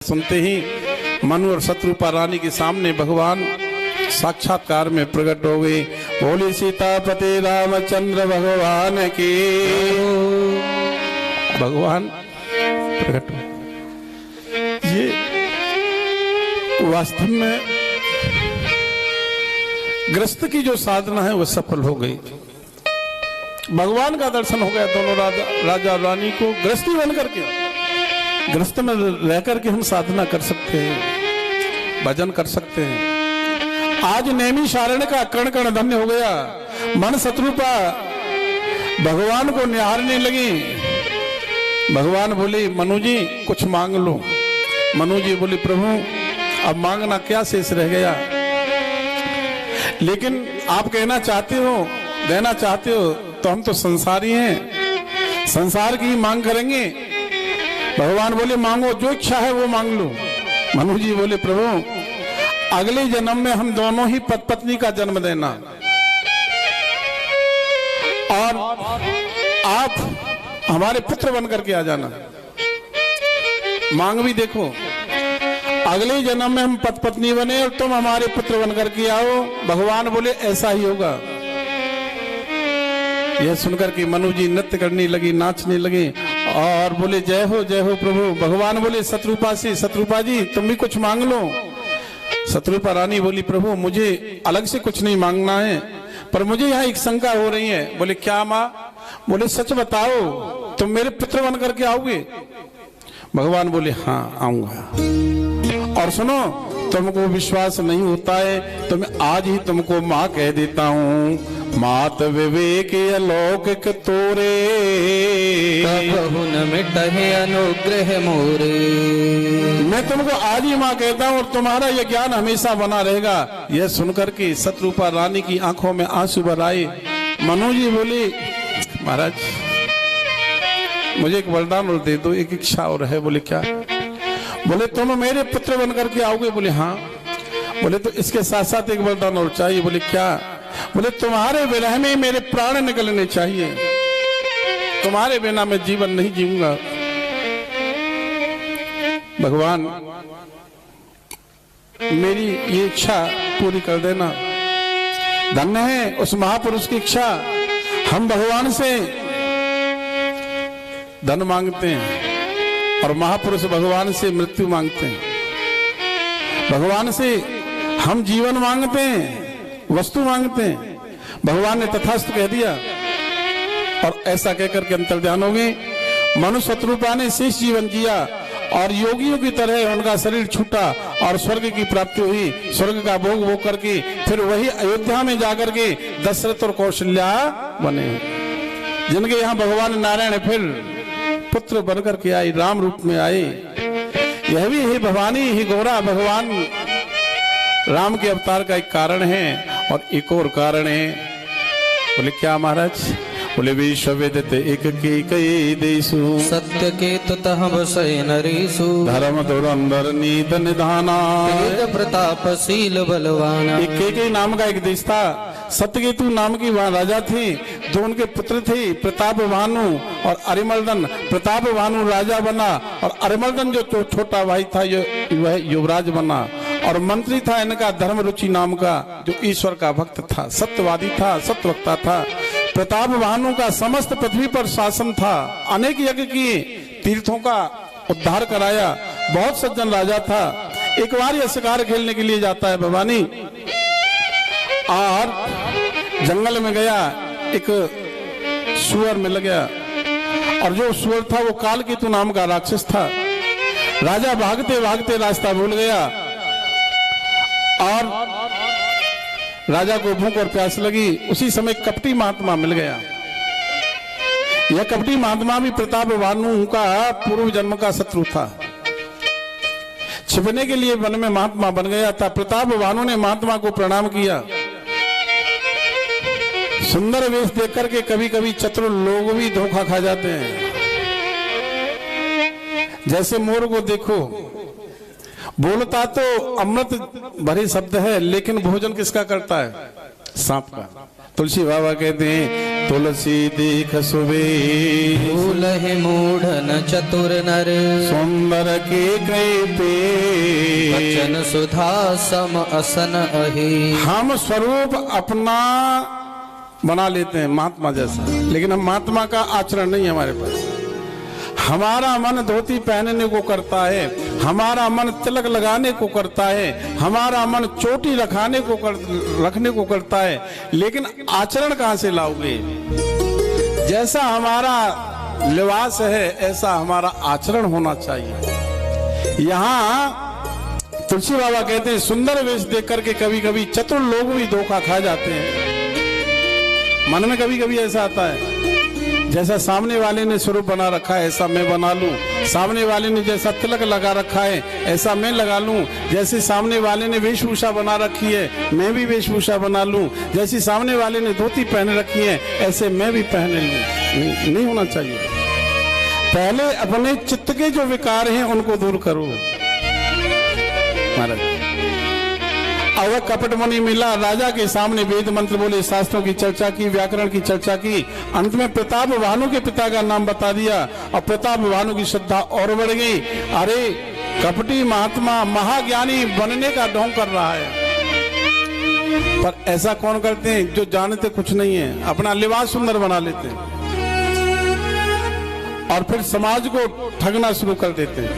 सुनते ही मनु और शत्रुपा रानी के सामने भगवान साक्षात्कार में प्रकट हो गए। बोली सीतापति रामचंद्र भगवान की। भगवान प्रकट हो। ये वास्तव में गृहस्थ की जो साधना है वह सफल हो गई। भगवान का दर्शन हो गया दोनों राजा और रानी को। गृहस्थी बन करके, गृहस्थ में रह करके हम साधना कर सकते हैं, भजन कर सकते हैं। आज नेमी शारण का कण कण धन्य हो गया। मन शत्रुपा भगवान को निहारने लगी। भगवान बोले मनु जी कुछ मांग लो। मनु जी बोले प्रभु अब मांगना क्या शेष रह गया, लेकिन आप कहना चाहते हो, देना चाहते हो तो हम तो संसारी हैं, संसार की मांग करेंगे। भगवान बोले मांगो, जो इच्छा है वो मांग लो। मनु जी बोले प्रभु अगले जन्म में हम दोनों ही पति पत्नी का जन्म देना और आप हमारे पुत्र बनकर के आ जाना। मांग भी देखो, अगले जन्म में हम पति पत्नी बने और तुम हमारे पुत्र बनकर के आओ। भगवान बोले ऐसा ही होगा। यह सुनकर के मनु जी नृत्य करने लगी, नाचने लगे और बोले जय हो प्रभु। भगवान बोले शत्रुपा से, शत्रुपा जी तुम भी कुछ मांग लो। शत्रुपा रानी बोली प्रभु मुझे अलग से कुछ नहीं मांगना है, पर मुझे यहाँ एक शंका हो रही है। बोले क्या माँ? बोले सच बताओ तुम मेरे पुत्र बन करके आओगे? भगवान बोले हाँ आऊंगा। और सुनो तुमको विश्वास नहीं होता है तो मैं आज ही तुमको माँ कह देता हूँ। मात विवेक अलौकिक तोरे, कबहु न मिटहि अनुग्रह मोरे। मैं तुमको आज ही माँ कहता हूँ और तुम्हारा यह ज्ञान हमेशा बना रहेगा। यह सुनकर के शत्रुपा रानी की आंखों में आंसू भर आए। मनु जी बोले महाराज मुझे एक वरदान और दे दो, एक इच्छा और है। बोले क्या? बोले तुम मेरे पुत्र बनकर के आओगे? बोले हाँ। बोले तो इसके साथ साथ एक वरदान और चाहिए। बोले क्या? बोले तुम्हारे विरह में मेरे प्राण निकलने चाहिए, तुम्हारे बिना मैं जीवन नहीं जीऊंगा। भगवान मेरी ये इच्छा पूरी कर देना। धन्य है उस महापुरुष की इच्छा। हम भगवान से धन मांगते हैं और महापुरुष भगवान से मृत्यु मांगते हैं। भगवान से हम जीवन मांगते हैं, वस्तु मांगते हैं। भगवान ने तथास्तु कह दिया और ऐसा कहकर के अंतर्ध्यान हो गए। मनु शत्रुपा ने शेष जीवन जिया और योगियों की तरह उनका शरीर छूटा और स्वर्ग की प्राप्ति हुई। स्वर्ग का भोग भोग करके फिर वही अयोध्या में जाकर के दशरथ और कौशल्या बने, जिनके यहाँ भगवान नारायण फिर पुत्र बनकर के आई, राम रूप में आए। यह भी ही भवानी ही गौरा भगवान राम के अवतार का एक कारण है। और एक और कारण है। बोले क्या महाराज? बोले विश्ववेदित एक की कई देशु, सत्य के तुतः बसै नरेषु। धर्म धुरंधर नीत निधाना, तेज प्रतापशील बलवाना। एक नाम का एक देश था। सत्यकेतु नाम की वहां राजा थी, दो उनके पुत्र थे, प्रताप भानु और अरिमर्दन। प्रताप भानु राजा बना और अरिमर्दन जो छोटा भाई था वह युवराज बना। और मंत्री था इनका धर्म रुचि नाम का, जो ईश्वर का भक्त था, सत्यवादी था, सत्यवक्ता था। प्रताप भानु का समस्त पृथ्वी पर शासन था। अनेक यज्ञ किए, तीर्थों का उद्धार कराया, बहुत सज्जन राजा था। एक बार यह शिकार खेलने के लिए जाता है भवानी और जंगल में गया, एक सुअर मिल गया और जो सुअर था वो कालकेतु नाम का राक्षस था। राजा भागते भागते रास्ता भूल गया और राजा को भूख और प्यास लगी। उसी समय कपटी महात्मा मिल गया। यह कपटी महात्मा भी प्रताप भानु का पूर्व जन्म का शत्रु था। छिपने के लिए वन में महात्मा बन गया था। प्रताप भानु ने महात्मा को प्रणाम किया। सुंदर वेश देख करके कभी कभी चतुर लोग भी धोखा खा जाते हैं। जैसे मोर को देखो, बोलता तो अमृत भरे शब्द है, लेकिन भोजन किसका करता है? सांप का। तुलसी बाबा कहते हैं तुलसी देख सुबे भूलहि मूढ़न चतुर नर सुंदर के कई पे वचन सुधा सम असन अहि। हम स्वरूप अपना बना लेते हैं महात्मा जैसा, लेकिन हम महात्मा का आचरण नहीं है हमारे पास। हमारा मन धोती पहनने को करता है, हमारा मन तिलक लगाने को करता है, हमारा मन चोटी रखने को करता है, लेकिन आचरण कहां से लाओगे? जैसा हमारा लिबास है ऐसा हमारा आचरण होना चाहिए। यहाँ तुलसी बाबा कहते हैं सुंदर वेश देख करके कभी कभी चतुर लोग भी धोखा खा जाते हैं। मन में कभी कभी ऐसा आता है जैसा सामने वाले ने स्वरूप बना रखा है ऐसा मैं बना लूं, सामने वाले ने जैसा तिलक लगा रखा है ऐसा मैं लगा लूं, जैसे सामने वाले ने वेशभूषा बना रखी है मैं भी वेशभूषा बना लूं, जैसे सामने वाले ने धोती पहन रखी है ऐसे मैं भी पहन लूं। नहीं होना चाहिए। पहले अपने चित्त के जो विकार हैं उनको दूर करो। महाराज अवध कपट मुनि मिला, राजा के सामने वेद मंत्र बोले, शास्त्रों की चर्चा की, व्याकरण की चर्चा की, अंत में प्रताप भानु के पिता का नाम बता दिया और प्रताप भानु की श्रद्धा और बढ़ गई। अरे कपटी महात्मा महाज्ञानी बनने का ढोंग कर रहा है, पर ऐसा कौन करते हैं जो जानते कुछ नहीं है, अपना लिबास सुंदर बना लेते हैं और फिर समाज को ठगना शुरू कर देते हैं।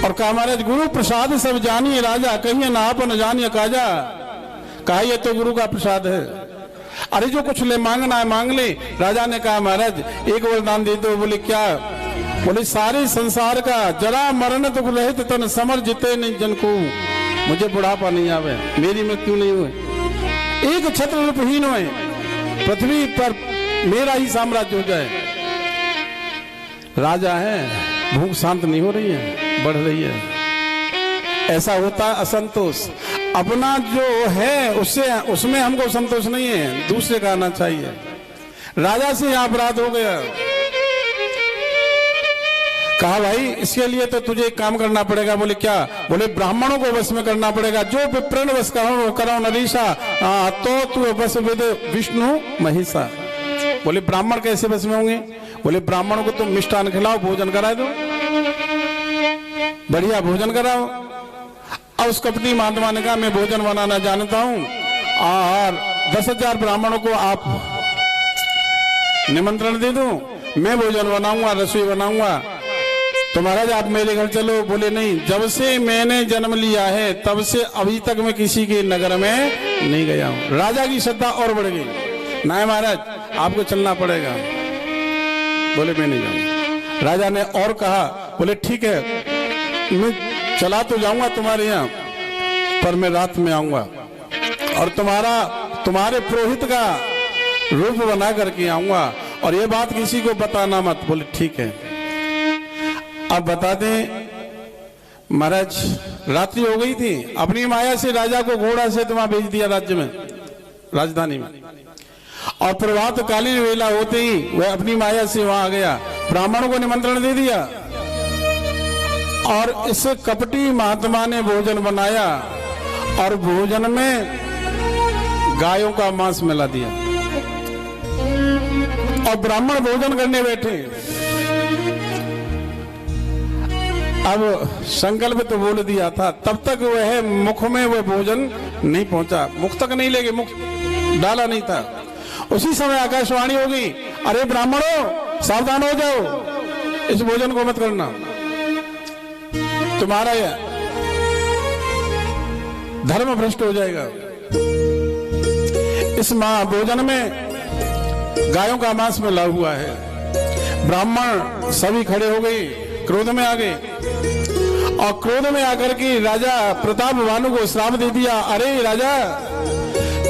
और कहा महाराज गुरु प्रसाद सब जानिए राजा, कहिए ना आप न जानिए काजा। कहा ये तो गुरु का प्रसाद है, अरे जो कुछ ले मांगना है मांग ले। राजा ने कहा महाराज एक वरदान दे दो। बोले क्या? बोले सारे संसार का जरा मरण दुख रहित तन समर जिते नहीं जन को, मुझे बुढ़ापा नहीं आवे, मेरी मृत्यु नहीं हुए, एक छत्र रूपहीन हुए, पृथ्वी पर मेरा ही साम्राज्य हो जाए। राजा है, भूख शांत नहीं हो रही है, बढ़ रही है। ऐसा होता है असंतोष। अपना जो है उसमें हमको संतोष नहीं है, दूसरे का आना चाहिए। राजा से यहां अपराध हो गया। कहा भाई इसके लिए तो तुझे एक काम करना पड़ेगा। बोले क्या? बोले ब्राह्मणों को वश में करना पड़ेगा। जो विप्रण वश करो नरीशा तो तू वश विद विष्णु महिषा। बोले ब्राह्मण कैसे वश में होंगे? बोले ब्राह्मणों को तुम मिष्ठान खिलाओ, भोजन करा दो, बढ़िया भोजन कराओ। अब उस कपटी महात्मा ने कहा मैं भोजन बनाना जानता हूं और 10,000 ब्राह्मणों को आप निमंत्रण दे दो, मैं भोजन बनाऊंगा, रसोई बनाऊंगा, तो महाराज आप मेरे घर चलो। बोले नहीं, जब से मैंने जन्म लिया है तब से अभी तक मैं किसी के नगर में नहीं गया हूं। राजा की श्रद्धा और बढ़ गई। नहीं महाराज आपको चलना पड़ेगा। बोले मैं नहीं जाऊंगा। राजा ने और कहा, बोले ठीक है मैं चला तो जाऊंगा तुम्हारे यहाँ, पर मैं रात में आऊंगा और तुम्हारे पुरोहित का रूप बना करके आऊंगा और ये बात किसी को बताना मत। बोले ठीक है। अब बता दें महाराज रात्रि हो गई थी, अपनी माया से राजा को घोड़ा से वहां भेज दिया राज्य में, राजधानी में, और प्रभात कालीन वेला होते ही वह अपनी माया से वहां आ गया, ब्राह्मणों को निमंत्रण दे दिया और इस कपटी महात्मा ने भोजन बनाया और भोजन में गायों का मांस मिला दिया और ब्राह्मण भोजन करने बैठे। अब संकल्प तो बोल दिया था, तब तक वह मुख में वह भोजन नहीं पहुंचा, मुख तक नहीं लेके, मुख डाला नहीं था। उसी समय आकाशवाणी हो गई, अरे ब्राह्मणों सावधान हो जाओ, इस भोजन को मत करना, तुम्हारा यह धर्म भ्रष्ट हो जाएगा। इस भोजन में गायों का मांस मिला हुआ है। ब्राह्मण सभी खड़े हो गए, क्रोध में आ गए और क्रोध में आकर के राजा प्रताप भानु को श्राप दे दिया, अरे राजा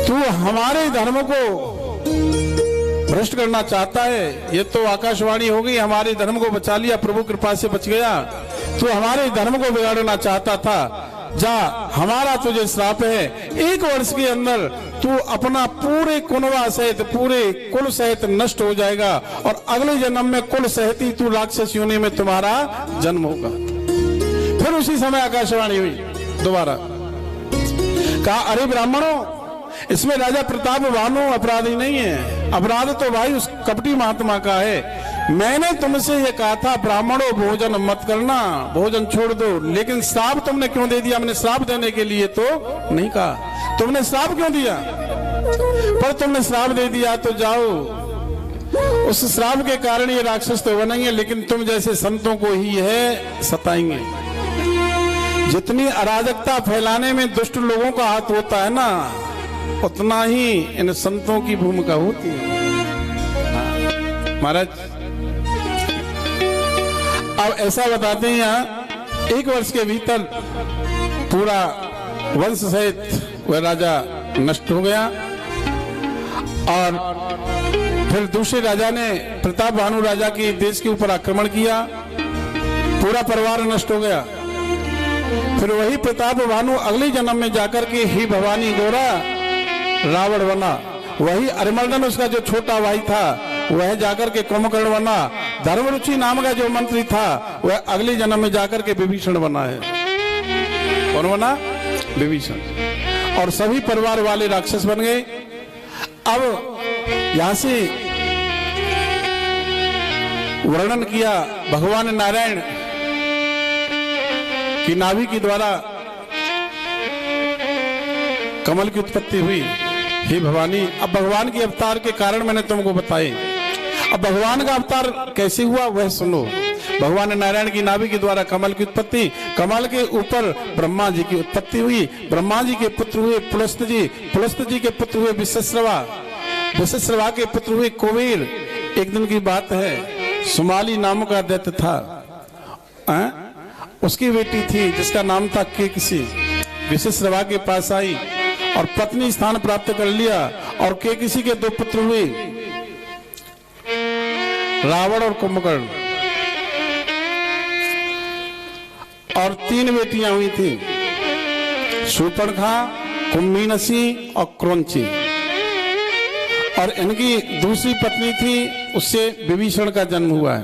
तू हमारे धर्म को भ्रष्ट करना चाहता है, ये तो आकाशवाणी हो गई, हमारे धर्म को बचा लिया, प्रभु कृपा से बच गया, तू हमारे धर्म को बिगाड़ना चाहता था, जा हमारा तुझे श्राप है, 1 वर्ष के अंदर तू अपना पूरे कुनवा सहित पूरे कुल सहित नष्ट हो जाएगा और अगले जन्म में कुल सहित ही तू राक्षस योनि में तुम्हारा जन्म होगा। फिर उसी समय आकाशवाणी हुई दोबारा, कहा अरे ब्राह्मणों इसमें राजा प्रताप भानु अपराधी नहीं है। अपराध तो भाई उस कपटी महात्मा का है। मैंने तुमसे ये कहा था ब्राह्मणों भोजन मत करना, भोजन छोड़ दो, लेकिन श्राप तुमने क्यों दे दिया? मैंने श्राप देने के लिए तो नहीं कहा। तुमने श्राप क्यों दिया? पर तुमने श्राप दे दिया तो जाओ, उस श्राप के कारण ये राक्षस तो बनेंगे, लेकिन तुम जैसे संतों को ही है सताएंगे। जितनी अराजकता फैलाने में दुष्ट लोगों का हाथ होता है ना, उतना ही इन संतों की भूमिका होती है। महाराज अब ऐसा बताते हैं, यहाँ 1 वर्ष के भीतर पूरा वंश सहित वह राजा नष्ट हो गया। और फिर दूसरे राजा ने प्रताप भानु राजा के देश के ऊपर आक्रमण किया, पूरा परिवार नष्ट हो गया। फिर वही प्रताप भानु अगले जन्म में जाकर के ही भवानी गोरा रावण बना। वही अरिमर्दन उसका जो छोटा भाई था वह जाकर के कुंभकर्ण बना। धर्मरुचि नाम का जो मंत्री था वह अगले जन्म में जाकर के विभीषण बना है। कौन बना? विभीषण। और सभी परिवार वाले राक्षस बन गए। अब यहां से वर्णन किया भगवान नारायण की नाभि के द्वारा कमल की उत्पत्ति हुई। हे भवानी, अब भगवान के अवतार के कारण मैंने तुमको बताए। अब भगवान का अवतार कैसे हुआ वह सुनो। भगवान नारायण की नाभि के द्वारा कमल की उत्पत्ति, कमल के ऊपर ब्रह्मा जी की उत्पत्ति हुई। ब्रह्मा जी के पुत्र हुए पुलस्त जी, पुलस्त जी के पुत्र हुए विश्वश्रवा, विश्वश्रवा के पुत्र हुए कुबेर। एक दिन की बात है, सुमाली नाम का दैत्य था, उसकी बेटी थी जिसका नाम था केकसी। विश्वश्रवा के पास आई और पत्नी स्थान प्राप्त कर लिया। और केकसी के 2 पुत्र हुए, रावण और कुंभकर्ण। और 3 बेटियां हुई थी, शूर्पणखा, कुंभीनसी और क्रौंची। और इनकी दूसरी पत्नी थी, उससे विभीषण का जन्म हुआ है।